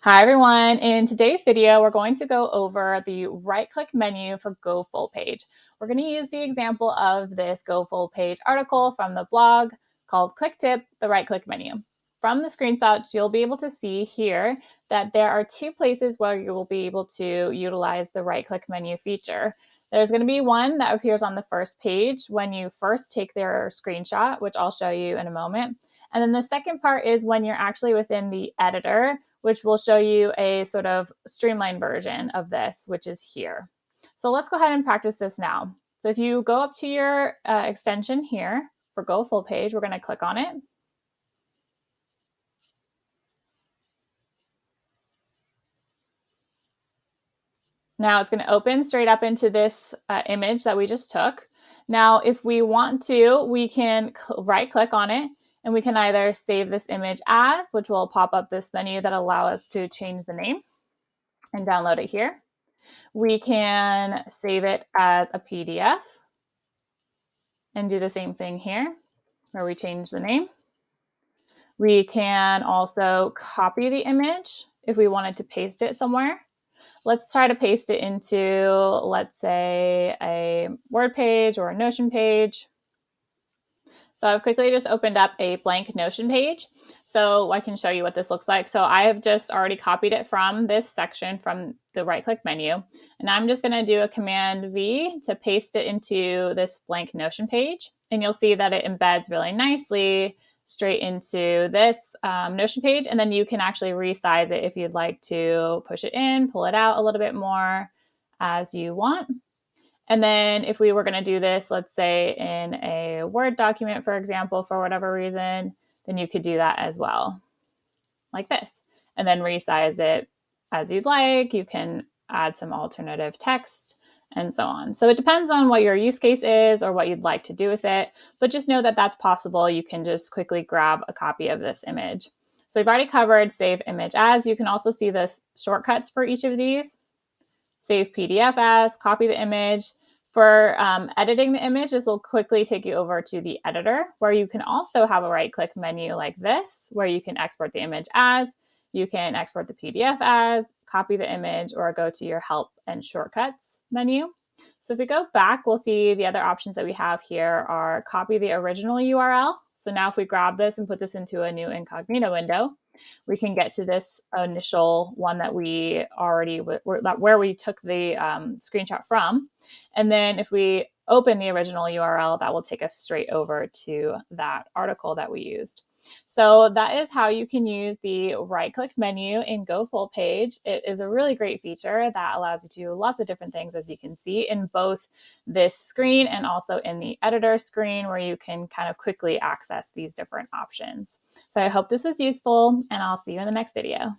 Hi everyone. In today's video, we're going to go over the right-click menu for GoFullPage. We're going to use the example of this GoFullPage article from the blog called Quick Tip, the right-click menu. From the screenshots, you'll be able to see here that there are two places where you will be able to utilize the right-click menu feature. There's going to be one that appears on the first page when you first take their screenshot, which I'll show you in a moment. And then the second part is when you're actually within the editor, which will show you a sort of streamlined version of this, which is here. So let's go ahead and practice this now. So if you go up to your extension here for GoFullPage, we're going to click on it. Now it's going to open straight up into this image that we just took. Now, if we want to, we can right click on it and we can either save this image as, which will pop up this menu that allow us to change the name and download it here. We can save it as a PDF and do the same thing here where we change the name. We can also copy the image if we wanted to paste it somewhere. Let's try to paste it into, let's say, a Word page or a Notion page. So I've quickly just opened up a blank Notion page so I can show you what this looks like. So I have just already copied it from this section from the right-click menu. And I'm just going to do a Command V to paste it into this blank Notion page. And you'll see that it embeds really nicely straight into this Notion page. And then you can actually resize it if you'd like to push it in, pull it out a little bit more as you want. And then if we were going to do this, let's say in a Word document, for example, for whatever reason, then you could do that as well, like this, and then resize it as you'd like. You can add some alternative text and so on. So it depends on what your use case is or what you'd like to do with it, but just know that that's possible. You can just quickly grab a copy of this image. So we've already covered save image as. You can also see the shortcuts for each of these. Save PDF as, copy the image. For editing the image, this will quickly take you over to the editor, where you can also have a right-click menu like this, where you can export the image as, you can export the PDF as, copy the image, or go to your help and shortcuts menu. So if we go back, we'll see the other options that we have here are copy the original URL. So now if we grab this and put this into a new incognito window, we can get to this initial one that we already where we took the screenshot from. And then if we open the original URL, that will take us straight over to that article that we used. So that is how you can use the right-click menu in GoFullPage. It is a really great feature that allows you to do lots of different things, as you can see, in both this screen and also in the editor screen, where you can kind of quickly access these different options. So I hope this was useful, and I'll see you in the next video.